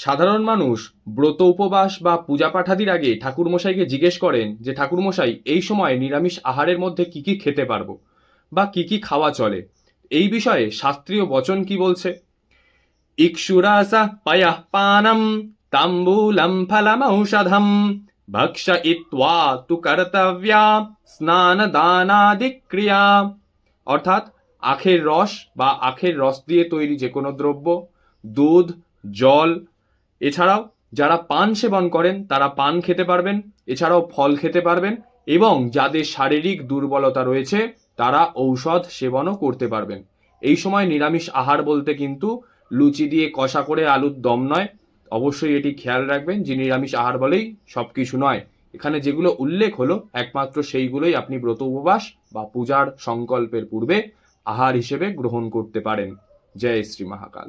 সাধারণ মানুষ ব্রত উপবাস বা পূজা পাঠাদির আগে ঠাকুরমশাইকে জিজ্ঞেস করেন যে ঠাকুরমশাই এই সময় নিরামিষ আহারের মধ্যে কি কি খেতে পারবো বা কি কি খাওয়া চলে। এই বিষয়ে শাস্ত্রীয় বচন কি বলছে? ইক্ষুরাসা পয়ঃ পানম তাম্বূলম ফলমৌষধম ভক্ষ ইত্বা তু কর্তব্যা স্নান দানাদি ক্রিয়া। অর্থাৎ আখের রস বা আখের রস দিয়ে তৈরি যে কোনো দ্রব্য, দুধ, জল, এছাড়াও যারা পান সেবন করেন তারা পান খেতে পারবেন, এছাড়াও ফল খেতে পারবেন, এবং যাদের শারীরিক দুর্বলতা রয়েছে তারা ঔষধ সেবনও করতে পারবেন। এই সময় নিরামিষ আহার বলতে কিন্তু লুচি দিয়ে কষা করে আলুর দম নয়। অবশ্যই এটি খেয়াল রাখবেন যে নিরামিষ আহার বলেই সব কিছু নয়। এখানে যেগুলো উল্লেখ হলো একমাত্র সেইগুলোই আপনি ব্রত উপবাস বা পূজার সংকল্পের পূর্বে আহার হিসেবে গ্রহণ করতে পারেন। জয় শ্রী মহাকাল।